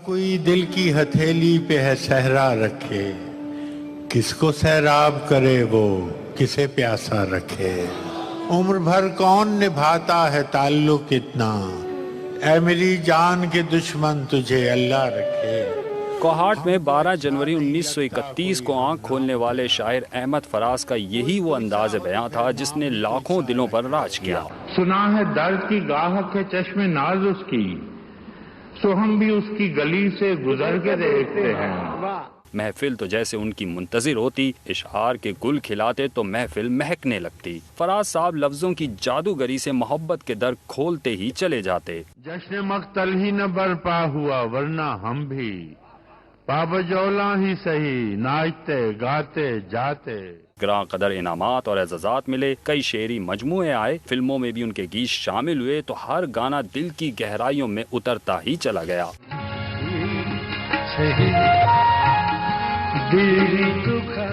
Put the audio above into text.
کوئی دل کی ہتھیلی پہ ہے صحرا رکھے، کس کو سیراب کرے وہ کسے پیاسا رکھے۔ عمر بھر کون نبھاتا ہے تعلق اتنا، اے میری جان کے دشمن تجھے اللہ رکھے۔ کوہاٹ میں 12 جنوری 1931 کو آنکھ کھولنے والے شاعر احمد فراز کا یہی وہ انداز بیاں تھا جس نے لاکھوں دلوں پر راج کیا۔ سنا ہے درد کی گاہک ہے چشم ناز اس کی، سو ہم بھی اس کی گلی سے گزر کے دیکھتے ہیں۔ محفل تو جیسے ان کی منتظر ہوتی، اشعار کے گل کھلاتے تو محفل مہکنے لگتی۔ فراز صاحب لفظوں کی جادوگری سے محبت کے در کھولتے ہی چلے جاتے۔ جشن مقتل ہی نہ برپا ہوا ورنہ ہم بھی پابجولا ہی سہی ناچتے گاتے جاتے۔ گراں قدر انعامات اور اعزازات ملے، کئی شعری مجموعے آئے، فلموں میں بھی ان کے گیت شامل ہوئے تو ہر گانا دل کی گہرائیوں میں اترتا ہی چلا گیا۔ دل دکھا